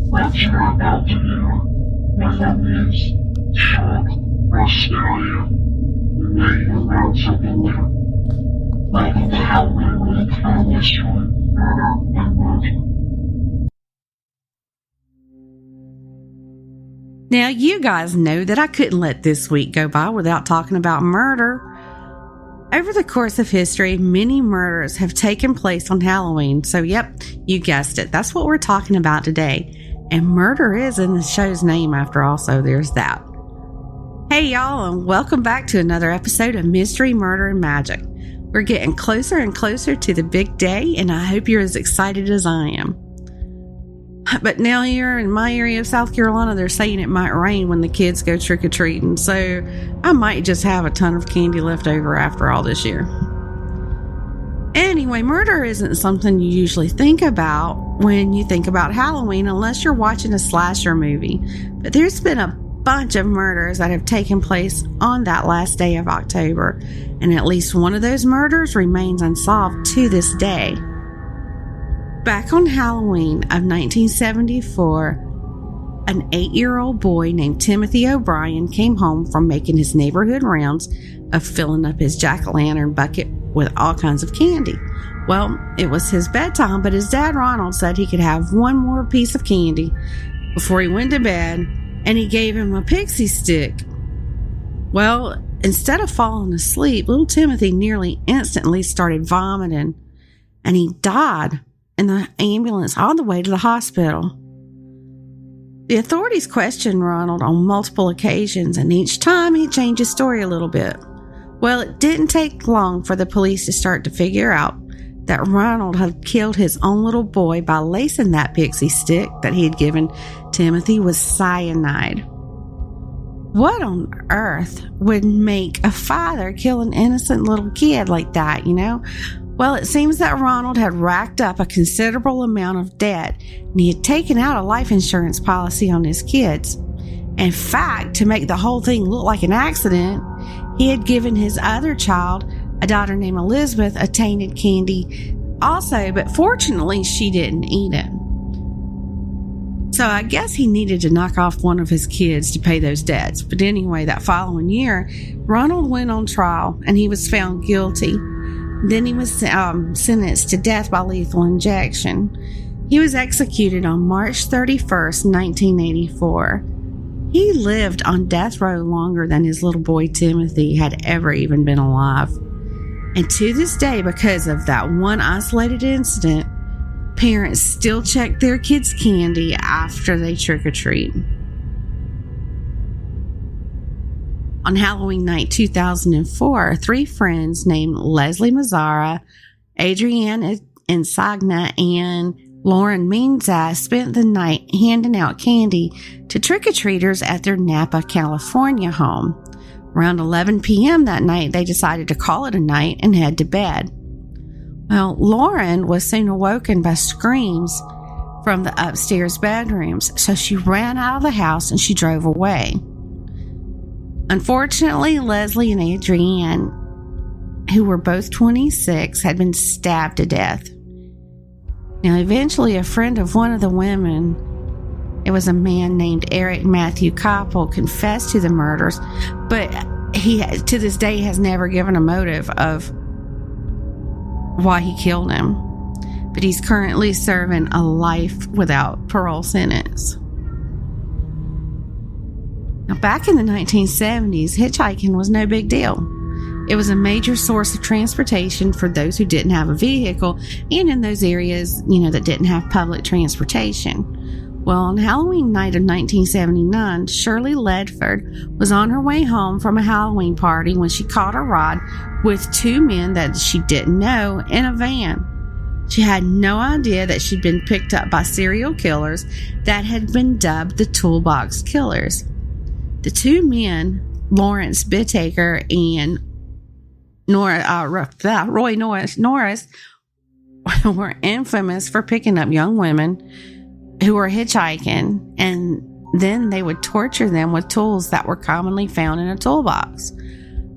What's what about to do? Nothing is shock or hysteria. You may have learned something new. Welcome to Halloween with a mystery, murder, and magic. Now, you guys know that I couldn't let this week go by without talking about murder. Over the course of history, many murders have taken place on Halloween. So, yep, you guessed it. That's what we're talking about today. And murder is in the show's name after all, so there's that. Hey, y'all, and welcome back to another episode of Mystery, Murder, and Magic. We're getting closer and closer to the big day, and I hope you're as excited as I am. But now here in my area of South Carolina, they're saying it might rain when the kids go trick-or-treating, so I might just have a ton of candy left over after all this year. Anyway, murder isn't something you usually think about when you think about Halloween unless you're watching a slasher movie. But there's been a bunch of murders that have taken place on that last day of October, and at least one of those murders remains unsolved to this day. Back on Halloween of 1974, an 8-year-old boy named Timothy O'Brien came home from making his neighborhood rounds of filling up his jack-o'-lantern bucket with all kinds of candy. Well, it was his bedtime, but his dad Ronald said he could have one more piece of candy before he went to bed, and he gave him a pixie stick. Well, instead of falling asleep, little Timothy nearly instantly started vomiting, and he died in the ambulance on the way to the hospital. The authorities questioned Ronald on multiple occasions, and each time he changed his story a little bit. Well, it didn't take long for the police to start to figure out that Ronald had killed his own little boy by lacing that pixie stick that he had given Timothy with cyanide. What on earth would make a father kill an innocent little kid like that, you know? Well, it seems that Ronald had racked up a considerable amount of debt, and he had taken out a life insurance policy on his kids. In fact, to make the whole thing look like an accident, he had given his other child, a daughter named Elizabeth, a tainted candy also, but fortunately she didn't eat it. So I guess he needed to knock off one of his kids to pay those debts. But anyway, that following year, Ronald went on trial and he was found guilty. Then he was sentenced to death by lethal injection. He was executed on March 31st, 1984. He lived on death row longer than his little boy Timothy had ever even been alive. And to this day, because of that one isolated incident, parents still check their kids' candy after they trick-or-treat. On Halloween night 2004, 3 friends named Leslie Mazzara, Adrienne Insagna, and Lauren Meanza spent the night handing out candy to trick-or-treaters at their Napa, California home. Around 11 p.m. that night, they decided to call it a night and head to bed. Well, Lauren was soon awoken by screams from the upstairs bedrooms, so she ran out of the house and she drove away. Unfortunately, Leslie and Adrienne, who were both 26, had been stabbed to death. Now, eventually, a friend of one of the women, it was a man named Eric Matthew Koppel, confessed to the murders, but he, to this day, has never given a motive of why he killed him. But he's currently serving a life without parole sentence. Now, back in the 1970s, hitchhiking was no big deal. It was a major source of transportation for those who didn't have a vehicle and in those areas, that didn't have public transportation. Well, on Halloween night of 1979, Shirley Ledford was on her way home from a Halloween party when she caught a ride with 2 men that she didn't know in a van. She had no idea that she'd been picked up by serial killers that had been dubbed the Toolbox Killers. The 2 men, Lawrence Bittaker and Roy Norris, were infamous for picking up young women who were hitchhiking, and then they would torture them with tools that were commonly found in a toolbox.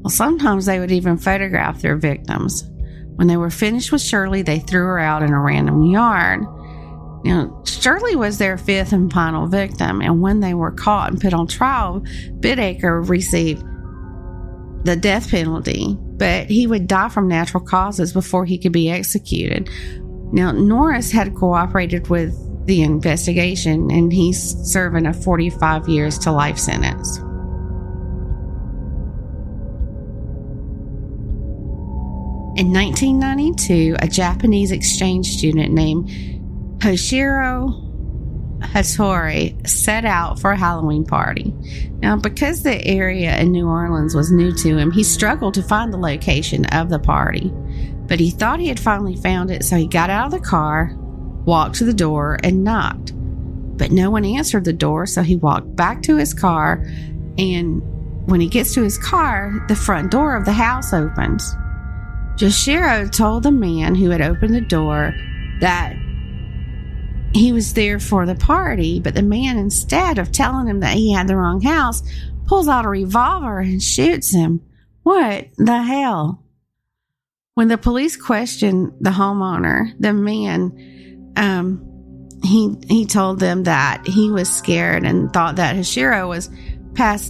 Well, sometimes they would even photograph their victims. When they were finished with Shirley, they threw her out in a random yard. Now, Shirley was their fifth and final victim, and when they were caught and put on trial, Bittaker received the death penalty, but he would die from natural causes before he could be executed. Now, Norris had cooperated with the investigation, and he's serving a 45 years to life sentence. In 1992, a Japanese exchange student named Hoshiro Hattori set out for a Halloween party. Now, because the area in New Orleans was new to him, he struggled to find the location of the party. But he thought he had finally found it, so he got out of the car, walked to the door, and knocked. But no one answered the door, so he walked back to his car, and when he gets to his car, the front door of the house opens. Yoshiro told the man who had opened the door that he was there for the party, but the man, instead of telling him that he had the wrong house, pulls out a revolver and shoots him. What the hell? When the police questioned the homeowner, the man, he told them that he was scared and thought that Hoshiro was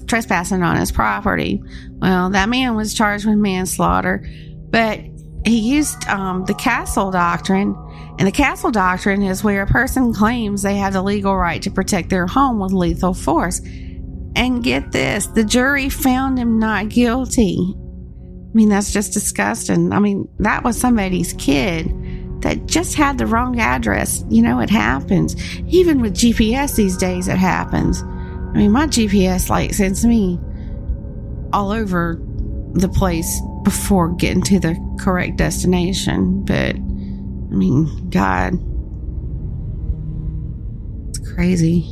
trespassing on his property. Well, that man was charged with manslaughter, but he used the castle doctrine, and the castle doctrine is where a person claims they have the legal right to protect their home with lethal force. And get this, the jury found him not guilty. I mean, that's just disgusting. I mean, that was somebody's kid that just had the wrong address. You know, it happens. Even with GPS these days, it happens. I mean, my GPS, sends me all over the place before getting to the correct destination. But, I mean, God, it's crazy.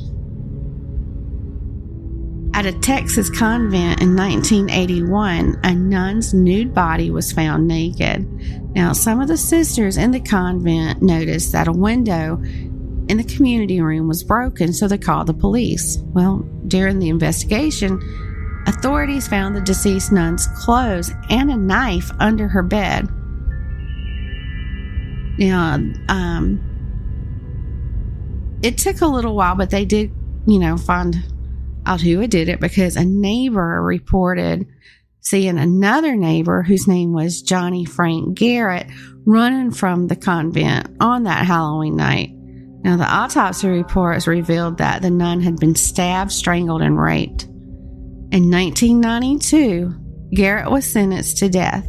At a Texas convent in 1981, a nun's nude body was found naked. Now, some of the sisters in the convent noticed that a window in the community room was broken, so they called the police. Well, during the investigation, authorities found the deceased nun's clothes and a knife under her bed. Now, it took a little while, but they did, find out who did it, because a neighbor reported seeing another neighbor whose name was Johnny Frank Garrett running from the convent on that Halloween night. Now, the autopsy reports revealed that the nun had been stabbed, strangled, and raped. In 1992, Garrett was sentenced to death.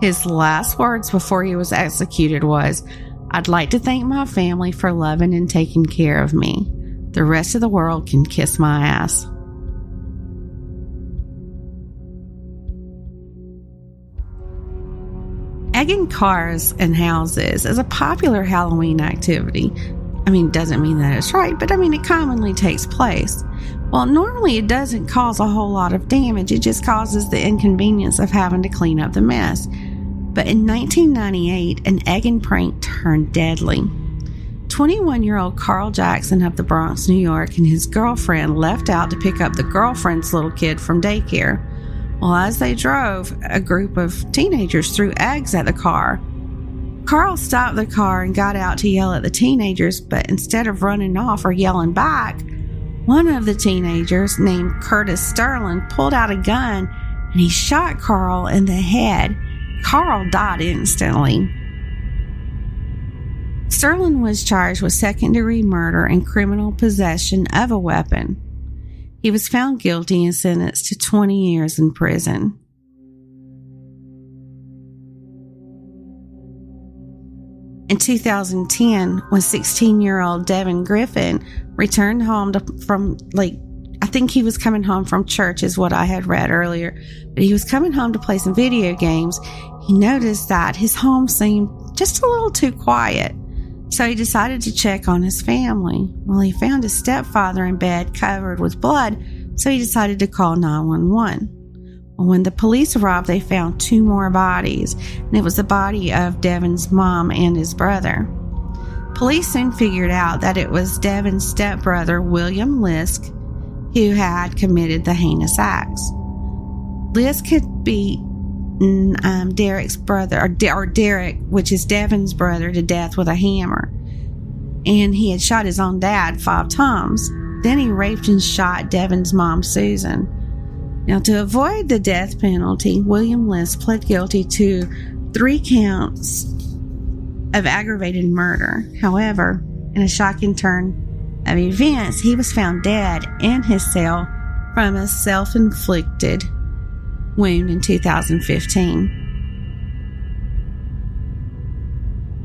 His last words before he was executed was, "I'd like to thank my family for loving and taking care of me. The rest of the world can kiss my ass." Egging cars and houses is a popular Halloween activity. I mean, it doesn't mean that it's right, but it commonly takes place. Well, normally it doesn't cause a whole lot of damage. It just causes the inconvenience of having to clean up the mess. But in 1998, an egging prank turned deadly. 21-year-old Carl Jackson of the Bronx, New York, and his girlfriend left out to pick up the girlfriend's little kid from daycare. Well, as they drove, a group of teenagers threw eggs at the car. Carl stopped the car and got out to yell at the teenagers, but instead of running off or yelling back, one of the teenagers, named Curtis Sterling, pulled out a gun and he shot Carl in the head. Carl died instantly. Sterling was charged with second-degree murder and criminal possession of a weapon. He was found guilty and sentenced to 20 years in prison. In 2010, when 16-year-old Devin Griffin returned home I think he was coming home from church is what I had read earlier, but he was coming home to play some video games. He noticed that his home seemed just a little too quiet, so he decided to check on his family. Well, he found his stepfather in bed covered with blood, so he decided to call 911. When the police arrived, they found 2 more bodies, and it was the body of Devin's mom and his brother. Police soon figured out that it was Devin's stepbrother, William Lisk, who had committed the heinous acts. Lisk could beat Derek's brother, or Derek, which is Devin's brother, to death with a hammer. and he had shot his own dad 5 times. Then he raped and shot Devin's mom, Susan. Now, to avoid the death penalty, William List pled guilty to 3 counts of aggravated murder. However, in a shocking turn of events, he was found dead in his cell from a self-inflicted wound in 2015.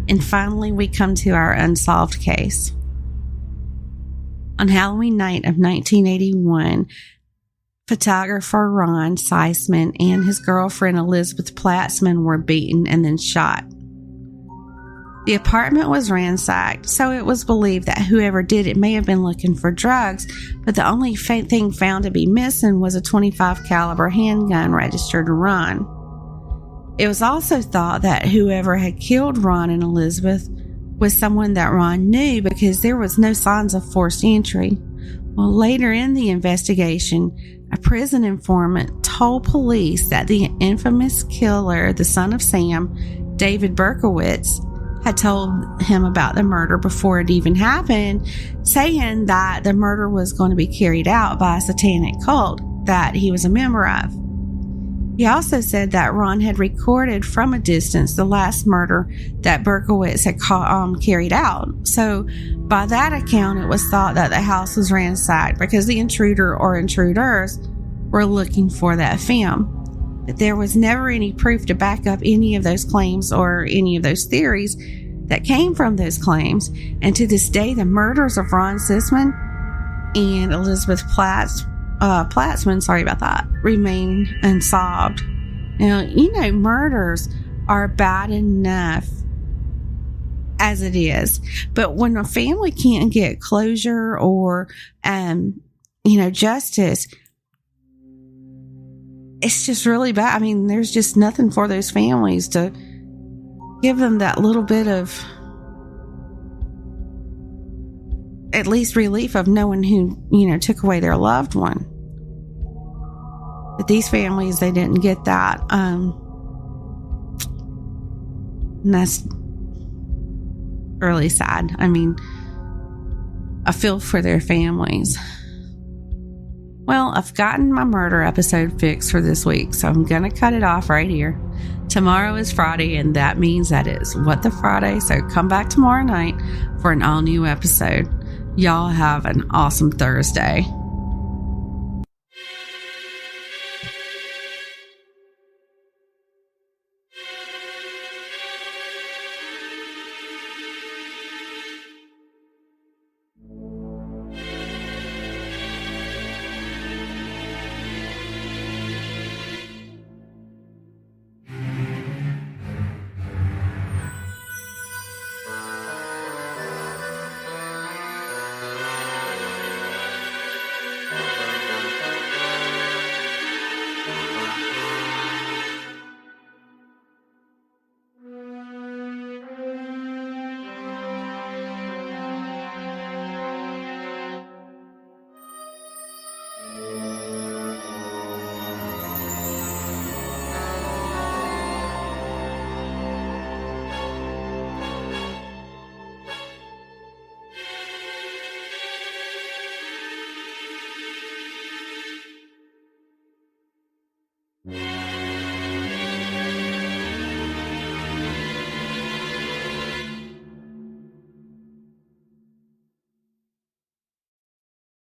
And finally, we come to our unsolved case. On Halloween night of 1981, photographer Ron Seisman and his girlfriend Elizabeth Platzman were beaten and then shot. The apartment was ransacked, so it was believed that whoever did it may have been looking for drugs, but the only thing found to be missing was a .25 caliber handgun registered to Ron. It was also thought that whoever had killed Ron and Elizabeth was someone that Ron knew because there was no signs of forced entry. Well, later in the investigation, a prison informant told police that the infamous killer, the son of Sam, David Berkowitz, had told him about the murder before it even happened, saying that the murder was going to be carried out by a satanic cult that he was a member of. He also said that Ron had recorded from a distance the last murder that Berkowitz had carried out. So by that account, it was thought that the house was ransacked because the intruder or intruders were looking for that film. But there was never any proof to back up any of those claims or any of those theories that came from those claims. And to this day, the murders of Ron Seisman and Elizabeth Platzman, sorry about that, remain unsolved. Now, murders are bad enough as it is, but when a family can't get closure or, justice, it's just really bad. I mean, there's just nothing for those families to give them that little bit of, at least, relief of knowing who, took away their loved one. But these families, they didn't get that. And that's really sad. I mean, I feel for their families. Well, I've gotten my murder episode fixed for this week, so I'm going to cut it off right here. Tomorrow is Friday, and that means that it's What the Friday, so come back tomorrow night for an all-new episode. Y'all have an awesome Thursday.